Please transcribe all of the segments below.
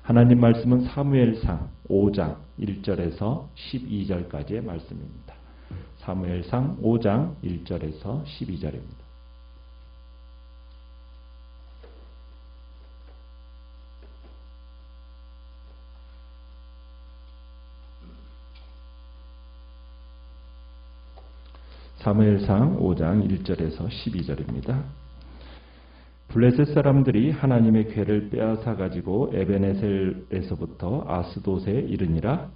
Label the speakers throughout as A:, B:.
A: 하나님 말씀은 사무엘상 5장 1절에서 12절까지의 말씀입니다. 사무엘상 5장 1절에서 12절입니다. 사무엘상 5장 1절에서 12절입니다. 블레셋 사람들이 하나님의 궤를 빼앗아 가지고 에베네셀에서부터 아스돗에 이르니라.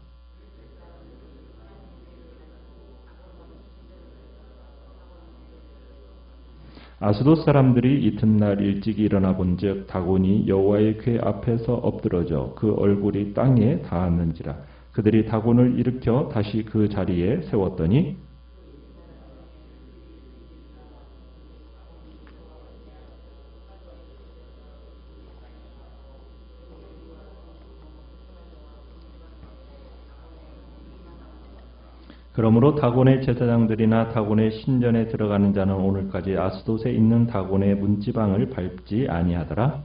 A: 아스돗 사람들이 이튿날 일찍 일어나 본즉 다곤이 여호와의 궤 앞에서 엎드러져 그 얼굴이 땅에 닿았는지라. 그들이 다곤을 일으켜 다시 그 자리에 세웠더니 그러므로 다곤의 제사장들이나 다곤의 신전에 들어가는 자는 오늘까지 아스돗에 있는 다곤의 문지방을 밟지 아니하더라.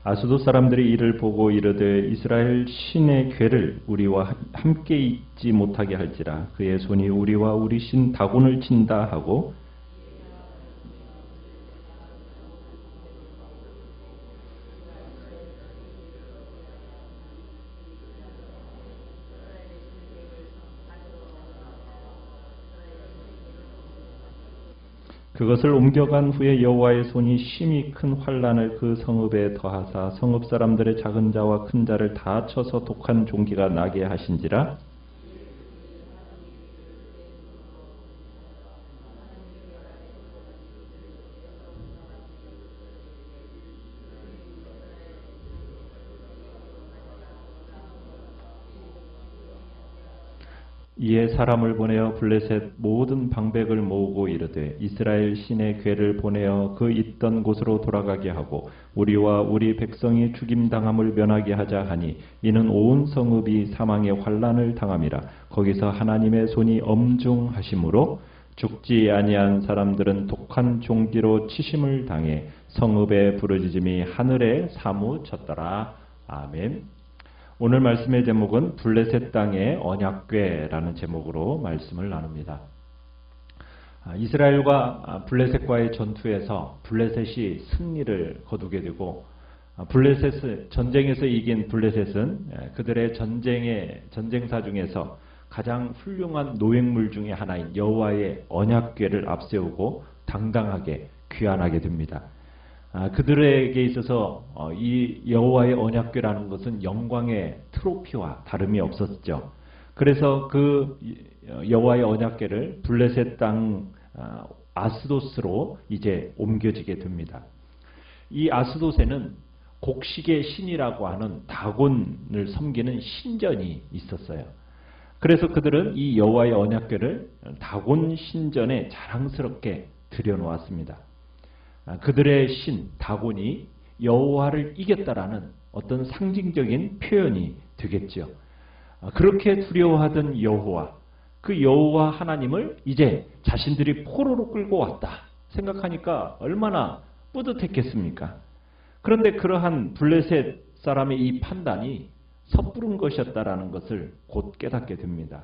A: 아스돗 사람들이 이를 보고 이르되 이스라엘 신의 궤를 우리와 함께 있지 못하게 할지라. 그의 손이 우리와 우리 신 다곤을 친다 하고 그것을 옮겨간 후에 여호와의 손이 심히 큰 환난을 그 성읍에 더하사 성읍 사람들의 작은 자와 큰 자를 다 쳐서 독한 종기가 나게 하신지라. 이에 사람을 보내어 블레셋 모든 방백을 모으고 이르되 이스라엘 신의 궤를 보내어 그 있던 곳으로 돌아가게 하고 우리와 우리 백성이 죽임당함을 면하게 하자 하니 이는 온 성읍이 사망의 환난을 당함이라. 거기서 하나님의 손이 엄중하심으로 죽지 아니한 사람들은 독한 종기로 치심을 당해 성읍의 부르짖음이 하늘에 사무쳤더라. 아멘. 오늘 말씀의 제목은 블레셋 땅의 언약궤라는 제목으로 말씀을 나눕니다. 이스라엘과 블레셋과의 전투에서 블레셋이 승리를 거두게 되고 전쟁에서 이긴 블레셋은 그들의 전쟁사 중에서 가장 훌륭한 노획물 중에 하나인 여호와의 언약궤를 앞세우고 당당하게 귀환하게 됩니다. 그들에게 있어서 이 여호와의 언약궤라는 것은 영광의 트로피와 다름이 없었죠. 그래서 그 여호와의 언약궤를 블레셋 땅 아스돗으로 이제 옮겨지게 됩니다. 이 아스돗에는 곡식의 신이라고 하는 다곤을 섬기는 신전이 있었어요. 그래서 그들은 이 여호와의 언약궤를 다곤 신전에 자랑스럽게 들여놓았습니다. 그들의 신 다곤이 여호와를 이겼다라는 어떤 상징적인 표현이 되겠죠. 그렇게 두려워하던 여호와, 그 여호와 하나님을 이제 자신들이 포로로 끌고 왔다 생각하니까 얼마나 뿌듯했겠습니까? 그런데 그러한 블레셋 사람의 이 판단이 섣부른 것이었다라는 것을 곧 깨닫게 됩니다.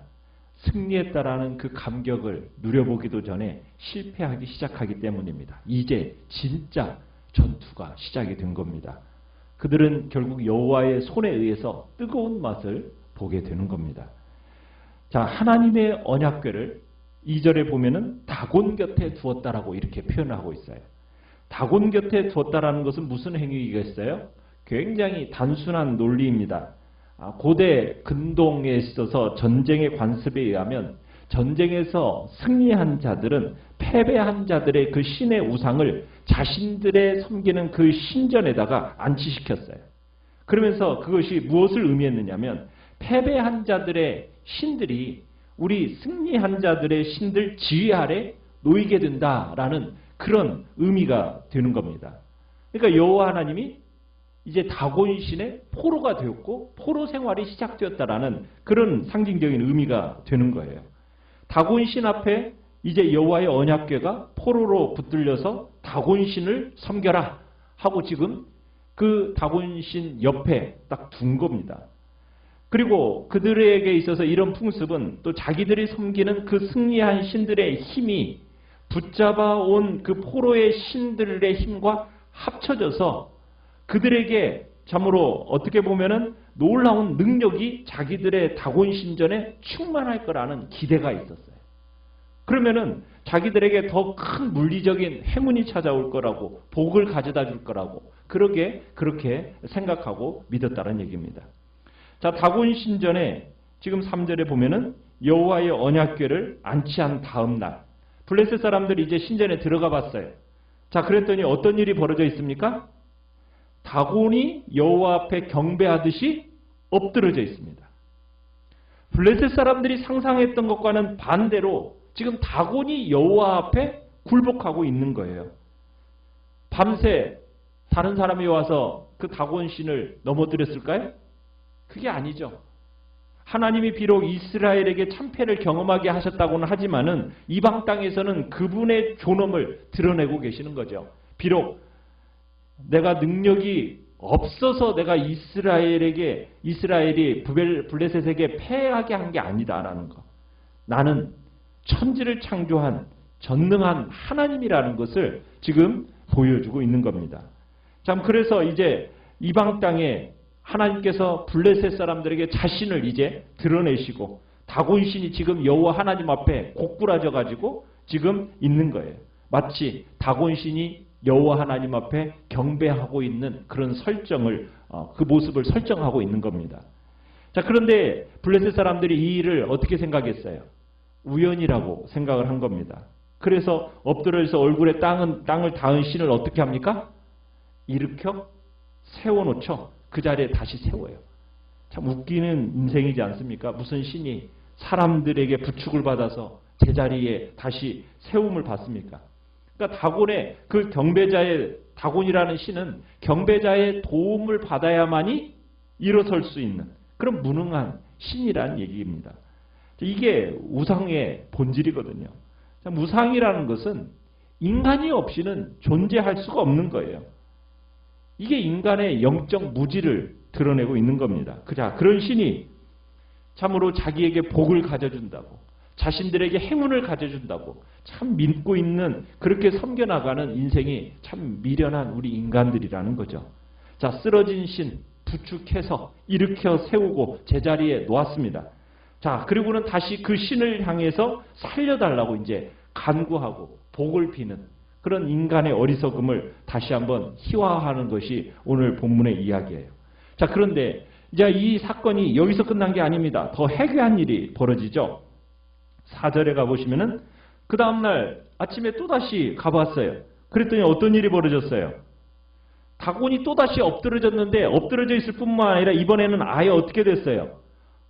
A: 승리했다라는 그 감격을 누려보기도 전에 실패하기 시작하기 때문입니다. 이제 진짜 전투가 시작이 된 겁니다. 그들은 결국 여호와의 손에 의해서 뜨거운 맛을 보게 되는 겁니다. 자, 하나님의 언약궤를 2절에 보면은 다곤 곁에 두었다라고 이렇게 표현하고 있어요. 다곤 곁에 두었다라는 것은 무슨 행위겠어요? 굉장히 단순한 논리입니다. 고대 근동에 있어서 전쟁의 관습에 의하면 전쟁에서 승리한 자들은 패배한 자들의 그 신의 우상을 자신들의 섬기는 그 신전에다가 안치시켰어요. 그러면서 그것이 무엇을 의미했느냐면 패배한 자들의 신들이 우리 승리한 자들의 신들 지휘 아래 놓이게 된다라는 그런 의미가 되는 겁니다. 그러니까 여호와 하나님이 이제 다곤 신의 포로가 되었고 포로 생활이 시작되었다라는 그런 상징적인 의미가 되는 거예요. 다곤 신 앞에 이제 여호와의 언약궤가 포로로 붙들려서 다곤신을 섬겨라 하고 지금 그 다곤신 옆에 딱 둔 겁니다. 그리고 그들에게 있어서 이런 풍습은 또 자기들이 섬기는 그 승리한 신들의 힘이 붙잡아 온 그 포로의 신들의 힘과 합쳐져서 그들에게 참으로 어떻게 보면은 놀라운 능력이 자기들의 다곤신전에 충만할 거라는 기대가 있었어요. 그러면은 자기들에게 더 큰 물리적인 행운이 찾아올 거라고, 복을 가져다 줄 거라고 그렇게 생각하고 믿었다는 얘기입니다. 자, 다곤신전에 지금 3절에 보면은 여호와의 언약궤를 안치한 다음 날 블레셋 사람들이 이제 신전에 들어가 봤어요. 자, 그랬더니 어떤 일이 벌어져 있습니까? 다곤이 여호와 앞에 경배하듯이 엎드러져 있습니다. 블레셋 사람들이 상상했던 것과는 반대로 지금 다곤이 여호와 앞에 굴복하고 있는 거예요. 밤새 다른 사람이 와서 그 다곤 신을 넘어뜨렸을까요? 그게 아니죠. 하나님이 비록 이스라엘에게 참패를 경험하게 하셨다고는 하지만은 이방 땅에서는 그분의 존엄을 드러내고 계시는 거죠. 비록 내가 능력이 없어서 내가 이스라엘이 블레셋에게 패하게 한 게 아니다라는 거. 나는 천지를 창조한 전능한 하나님이라는 것을 지금 보여주고 있는 겁니다. 참, 그래서 이제 이방 땅에 하나님께서 블레셋 사람들에게 자신을 이제 드러내시고 다곤신이 지금 여호와 하나님 앞에 고꾸라져 가지고 지금 있는 거예요. 마치 다곤신이 여호와 하나님 앞에 경배하고 있는 그런 설정을 그 모습을 설정하고 있는 겁니다. 자, 그런데 블레셋 사람들이 이 일을 어떻게 생각했어요? 우연이라고 생각을 한 겁니다. 그래서 엎드려서 얼굴에 땅을 닿은 신을 어떻게 합니까? 일으켜 세워놓죠. 그 자리에 다시 세워요. 참 웃기는 인생이지 않습니까? 무슨 신이 사람들에게 부축을 받아서 제자리에 다시 세움을 받습니까? 그러니까 다곤의 그 경배자의 다곤이라는 신은 경배자의 도움을 받아야만이 일어설 수 있는 그런 무능한 신이라는 얘기입니다. 이게 우상의 본질이거든요. 참, 우상이라는 것은 인간이 없이는 존재할 수가 없는 거예요. 이게 인간의 영적 무지를 드러내고 있는 겁니다. 그런 신이 참으로 자기에게 복을 가져준다고, 자신들에게 행운을 가져준다고 참 믿고 있는, 그렇게 섬겨나가는 인생이 참 미련한 우리 인간들이라는 거죠. 자, 쓰러진 신 부축해서 일으켜 세우고 제자리에 놓았습니다. 자, 그리고는 다시 그 신을 향해서 살려달라고 이제 간구하고 복을 비는 그런 인간의 어리석음을 다시 한번 희화화하는 것이 오늘 본문의 이야기예요. 자, 그런데 이제 이 사건이 여기서 끝난 게 아닙니다. 더 해괴한 일이 벌어지죠. 4절에 가보시면은 그 다음날 아침에 또다시 가봤어요. 그랬더니 어떤 일이 벌어졌어요? 다곤이 또다시 엎드러졌는데 엎드러져 있을 뿐만 아니라 이번에는 아예 어떻게 됐어요?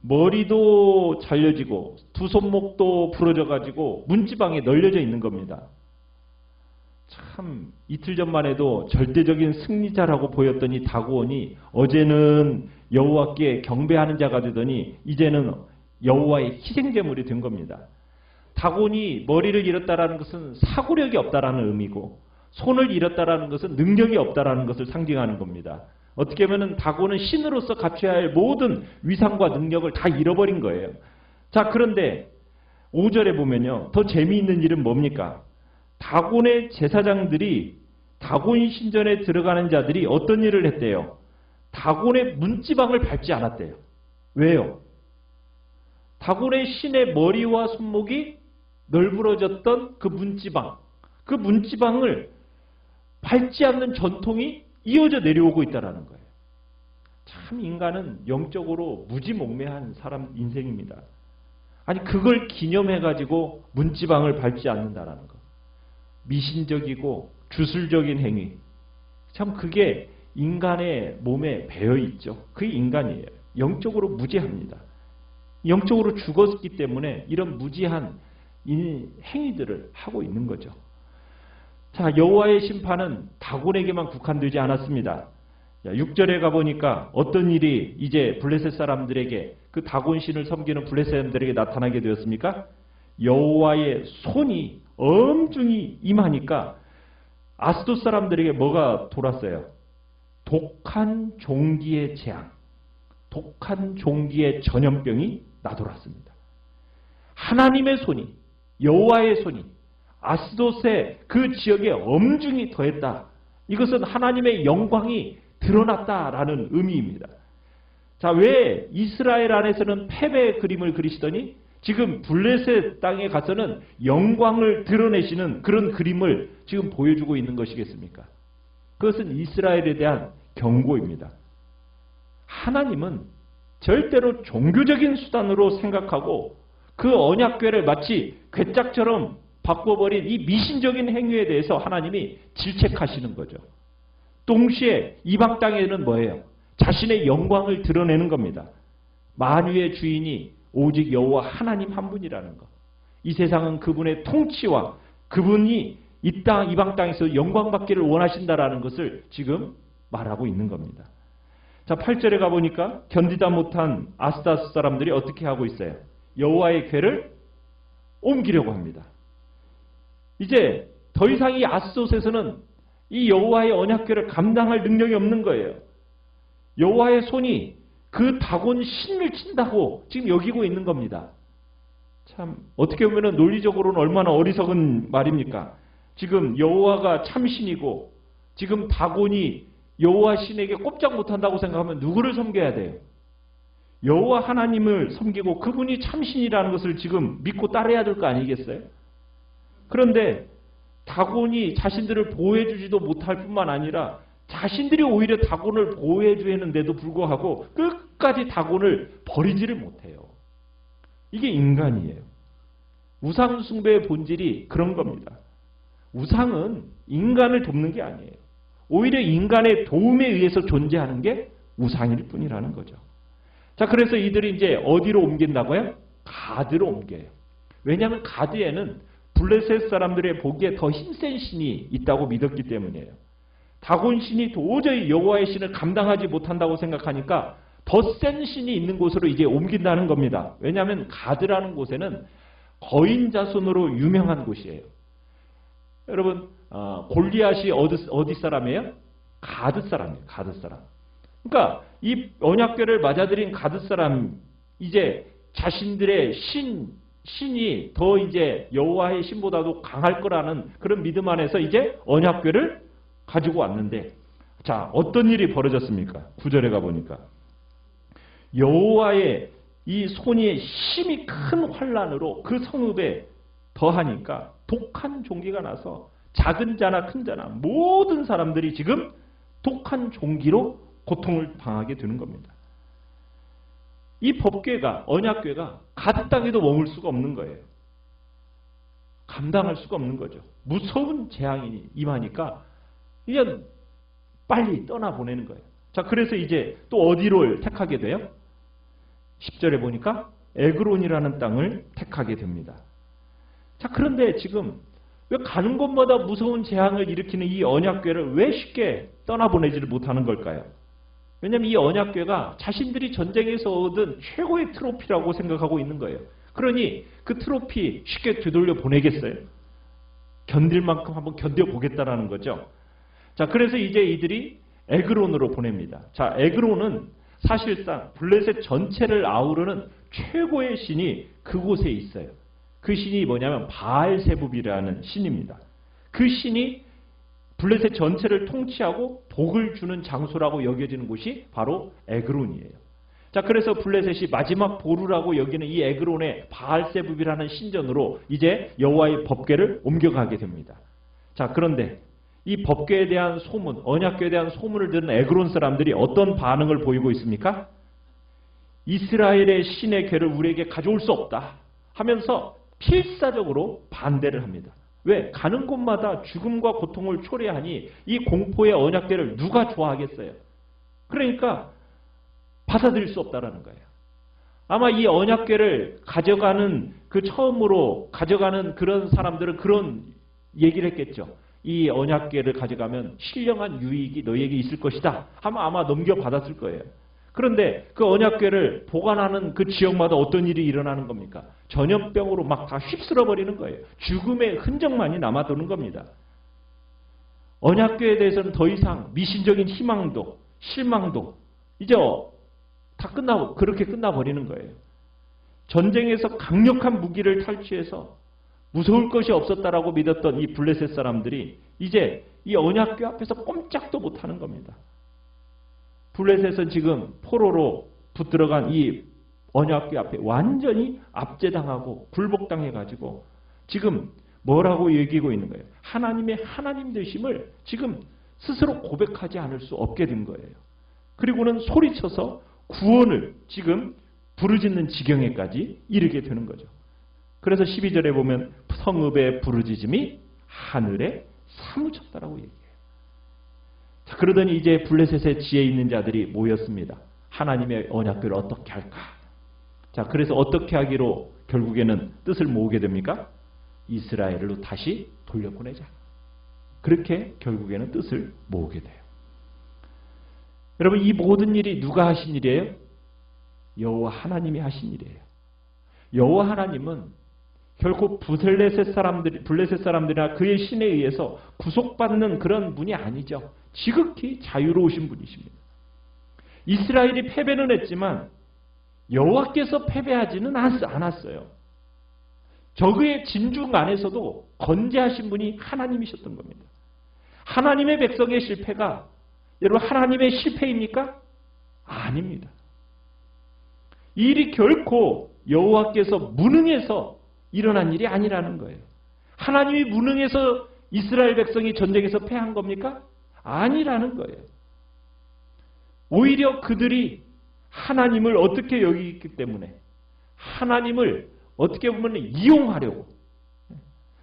A: 머리도 잘려지고 두 손목도 부러져가지고 문지방에 널려져 있는 겁니다. 참, 이틀 전만 해도 절대적인 승리자라고 보였던 이 다곤이 어제는 여호와께 경배하는 자가 되더니 이제는 여호와의 희생제물이 된 겁니다. 다곤이 머리를 잃었다라는 것은 사고력이 없다라는 의미고, 손을 잃었다라는 것은 능력이 없다라는 것을 상징하는 겁니다. 어떻게 보면 다곤은 신으로서 갖춰야 할 모든 위상과 능력을 다 잃어버린 거예요. 자, 그런데 5절에 보면요, 더 재미있는 일은 뭡니까? 다곤의 제사장들이, 다곤 신전에 들어가는 자들이 어떤 일을 했대요? 다곤의 문지방을 밟지 않았대요. 왜요? 다곤의 신의 머리와 손목이 널브러졌던 그 문지방을 밟지 않는 전통이 이어져 내려오고 있다는 거예요. 참, 인간은 영적으로 무지몽매한 사람 인생입니다. 아니, 그걸 기념해가지고 문지방을 밟지 않는다는 거. 미신적이고 주술적인 행위. 참, 그게 인간의 몸에 배어 있죠. 그게 인간이에요. 영적으로 무지합니다. 영적으로 죽었기 때문에 이런 무지한 행위들을 하고 있는 거죠. 자, 여호와의 심판은 다곤에게만 국한되지 않았습니다. 6절에 가보니까 어떤 일이 이제 블레셋 사람들에게, 그 다곤신을 섬기는 블레셋 사람들에게 나타나게 되었습니까? 여호와의 손이 엄중히 임하니까 아스돗 사람들에게 뭐가 돌았어요? 독한 종기의 재앙, 독한 종기의 전염병이 나돌았습니다. 하나님의 손이, 여호와의 손이 아스돗의 그 지역에 엄중히 더했다. 이것은 하나님의 영광이 드러났다라는 의미입니다. 자, 왜 이스라엘 안에서는 패배의 그림을 그리시더니 지금 블레셋 땅에 가서는 영광을 드러내시는 그런 그림을 지금 보여주고 있는 것이겠습니까? 그것은 이스라엘에 대한 경고입니다. 하나님은 절대로 종교적인 수단으로 생각하고 그 언약궤를 마치 괴짝처럼 바꿔버린 이 미신적인 행위에 대해서 하나님이 질책하시는 거죠. 동시에 이방 땅에는 뭐예요? 자신의 영광을 드러내는 겁니다. 만유의 주인이 오직 여호와 하나님 한 분이라는 것. 이 세상은 그분의 통치와 그분이 이 땅, 이방 땅에서 영광받기를 원하신다라는 것을 지금 말하고 있는 겁니다. 자, 8절에 가보니까 견디다 못한 아스돗 사람들이 어떻게 하고 있어요? 여호와의 궤를 옮기려고 합니다. 이제 더 이상 이 아스돗에서는 이 여호와의 언약궤를 감당할 능력이 없는 거예요. 여호와의 손이 그 다곤 신을 친다고 지금 여기고 있는 겁니다. 참 어떻게 보면 논리적으로는 얼마나 어리석은 말입니까? 지금 여호와가 참신이고 지금 다곤이 여호와 신에게 꼼짝 못한다고 생각하면 누구를 섬겨야 돼요? 여호와 하나님을 섬기고 그분이 참신이라는 것을 지금 믿고 따라야 될 거 아니겠어요? 그런데 다곤이 자신들을 보호해주지도 못할 뿐만 아니라 자신들이 오히려 다곤을 보호해주는데도 불구하고 끝까지 다곤을 버리지를 못해요. 이게 인간이에요. 우상 숭배의 본질이 그런 겁니다. 우상은 인간을 돕는 게 아니에요. 오히려 인간의 도움에 의해서 존재하는 게 우상일 뿐이라는 거죠. 자, 그래서 이들이 이제 어디로 옮긴다고요? 가드로 옮겨요. 왜냐하면 가드에는 블레셋 사람들의 보기에 더 힘센 신이 있다고 믿었기 때문이에요. 다곤 신이 도저히 여호와의 신을 감당하지 못한다고 생각하니까 더 센 신이 있는 곳으로 이제 옮긴다는 겁니다. 왜냐하면 가드라는 곳에는 거인 자손으로 유명한 곳이에요. 여러분, 골리앗이 어디 사람이에요? 가드 사람이에요. 가드 사람. 그러니까 이 언약궤를 맞아들인 가드 사람, 이제 자신들의 신이 더 이제 여호와의 신보다도 강할 거라는 그런 믿음 안에서 이제 언약궤를 가지고 왔는데, 자, 어떤 일이 벌어졌습니까? 9절에 가보니까 여호와의 이 손이 심히 큰 환란으로 그 성읍에 더하니까 독한 종기가 나서 작은 자나 큰 자나 모든 사람들이 지금 독한 종기로 고통을 당하게 되는 겁니다. 이 법궤가, 언약궤가 가드 땅에도 머물 수가 없는 거예요. 감당할 수가 없는 거죠. 무서운 재앙이 임하니까 이제 빨리 떠나보내는 거예요. 자, 그래서 이제 또 어디를 택하게 돼요? 10절에 보니까 에그론이라는 땅을 택하게 됩니다. 자, 그런데 지금 왜 가는 곳마다 무서운 재앙을 일으키는 이 언약궤를 왜 쉽게 떠나보내지를 못하는 걸까요? 왜냐하면 이 언약궤가 자신들이 전쟁에서 얻은 최고의 트로피라고 생각하고 있는 거예요. 그러니 그 트로피 쉽게 되돌려 보내겠어요? 견딜 만큼 한번 견뎌보겠다라는 거죠. 자, 그래서 이제 이들이 에그론으로 보냅니다. 자, 에그론은 사실상 블레셋 전체를 아우르는 최고의 신이 그곳에 있어요. 그 신이 뭐냐면 바알세붑이라는 신입니다. 그 신이 블레셋 전체를 통치하고 복을 주는 장소라고 여겨지는 곳이 바로 에그론이에요. 자, 그래서 블레셋이 마지막 보루라고 여기는 이 에그론의 바알세붑이라는 신전으로 이제 여호와의 법궤를 옮겨가게 됩니다. 자, 그런데 이 법궤에 대한 소문, 언약궤에 대한 소문을 들은 에그론 사람들이 어떤 반응을 보이고 있습니까? 이스라엘의 신의 궤를 우리에게 가져올 수 없다 하면서 필사적으로 반대를 합니다. 왜? 가는 곳마다 죽음과 고통을 초래하니 이 공포의 언약궤를 누가 좋아하겠어요? 그러니까 받아들일 수 없다라는 거예요. 아마 이 언약궤를 가져가는 처음으로 가져가는 그런 사람들은 그런 얘기를 했겠죠. 이 언약궤를 가져가면 신령한 유익이 너에게 있을 것이다 하면 아마 넘겨받았을 거예요. 그런데 그 언약궤를 보관하는 그 지역마다 어떤 일이 일어나는 겁니까? 전염병으로 막 다 휩쓸어 버리는 거예요. 죽음의 흔적만이 남아도는 겁니다. 언약궤에 대해서는 더 이상 미신적인 희망도 실망도 이제 다 그렇게 끝나버리는 거예요. 전쟁에서 강력한 무기를 탈취해서 무서울 것이 없었다라고 믿었던 이 블레셋 사람들이 이제 이 언약궤 앞에서 꼼짝도 못하는 겁니다. 블레셋은 지금 포로로 붙들어간 이 언약궤 앞에 완전히 압제당하고 굴복당해가지고 지금 뭐라고 얘기하고 있는 거예요? 하나님의 하나님 되심을 지금 스스로 고백하지 않을 수 없게 된 거예요. 그리고는 소리쳐서 구원을 지금 부르짖는 지경에까지 이르게 되는 거죠. 그래서 12절에 보면 성읍의 부르짖음이 하늘에 사무쳤다라고 얘기해요. 자, 그러더니 이제 블레셋의 지혜 있는 자들이 모였습니다. 하나님의 언약궤를 어떻게 할까? 자, 그래서 어떻게 하기로 결국에는 뜻을 모으게 됩니까? 이스라엘로 다시 돌려보내자. 그렇게 결국에는 뜻을 모으게 돼요. 여러분, 이 모든 일이 누가 하신 일이에요? 여호와 하나님이 하신 일이에요. 여호와 하나님은 결코 블레셋 사람들이나 그의 신에 의해서 구속받는 그런 분이 아니죠. 지극히 자유로우신 분이십니다. 이스라엘이 패배는 했지만 여호와께서 패배하지는 않았어요. 적의 진중 안에서도 건재하신 분이 하나님이셨던 겁니다. 하나님의 백성의 실패가 여러분 하나님의 실패입니까? 아닙니다. 이 일이 결코 여호와께서 무능해서 일어난 일이 아니라는 거예요. 하나님이 무능해서 이스라엘 백성이 전쟁에서 패한 겁니까? 아니라는 거예요. 오히려 그들이 하나님을 어떻게 여기기 때문에 하나님을 어떻게 보면 이용하려고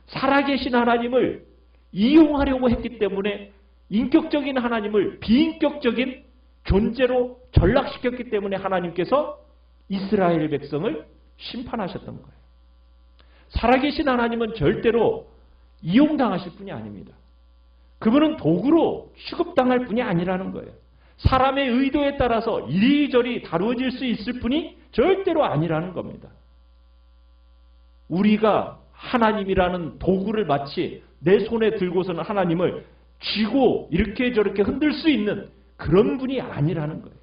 A: 살아계신 하나님을 이용하려고 했기 때문에 인격적인 하나님을 비인격적인 존재로 전락시켰기 때문에 하나님께서 이스라엘 백성을 심판하셨던 거예요. 살아계신 하나님은 절대로 이용당하실 분이 아닙니다. 그분은 도구로 취급당할 분이 아니라는 거예요. 사람의 의도에 따라서 이리저리 다루어질 수 있을 분이 절대로 아니라는 겁니다. 우리가 하나님이라는 도구를 마치 내 손에 들고서는 하나님을 쥐고 이렇게 저렇게 흔들 수 있는 그런 분이 아니라는 거예요.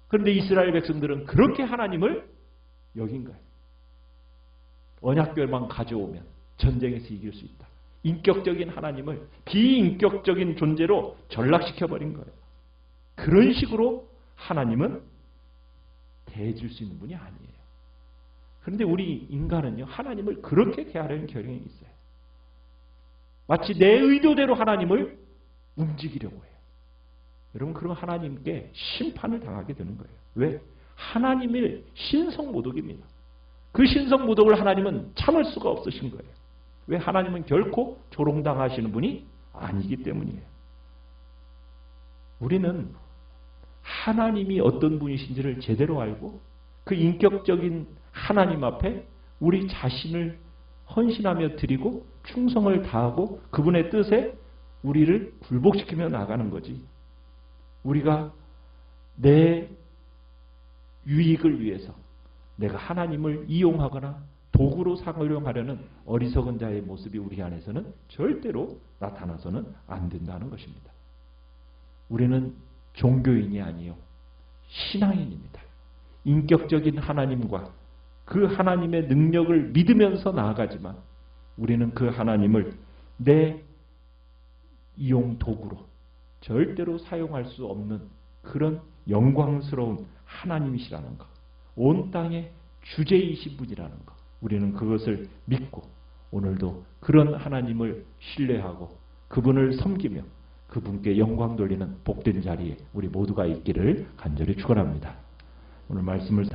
A: 그런데 이스라엘 백성들은 그렇게 하나님을 여긴 거예요. 언약궤만 가져오면 전쟁에서 이길 수 있다. 인격적인 하나님을 비인격적인 존재로 전락시켜버린 거예요. 그런 식으로 하나님은 대해줄 수 있는 분이 아니에요. 그런데 우리 인간은요, 하나님을 그렇게 대하려는 경향이 있어요. 마치 내 의도대로 하나님을 움직이려고 해요. 여러분, 그럼 하나님께 심판을 당하게 되는 거예요. 왜? 하나님의 신성모독입니다. 그 신성모독을 하나님은 참을 수가 없으신 거예요. 왜? 하나님은 결코 조롱당하시는 분이 아니기 때문이에요. 우리는 하나님이 어떤 분이신지를 제대로 알고 그 인격적인 하나님 앞에 우리 자신을 헌신하며 드리고 충성을 다하고 그분의 뜻에 우리를 굴복시키며 나가는 거지. 우리가 내 유익을 위해서 내가 하나님을 이용하거나 도구로 사용하려는 어리석은 자의 모습이 우리 안에서는 절대로 나타나서는 안 된다는 것입니다. 우리는 종교인이 아니요 신앙인입니다. 인격적인 하나님과 그 하나님의 능력을 믿으면서 나아가지만 우리는 그 하나님을 내 이용 도구로 절대로 사용할 수 없는 그런 영광스러운 하나님이시라는 것, 온 땅의 주제이신 분이라는 것, 우리는 그것을 믿고 오늘도 그런 하나님을 신뢰하고 그분을 섬기며 그분께 영광 돌리는 복된 자리에 우리 모두가 있기를 간절히 축원합니다. 오늘 말씀을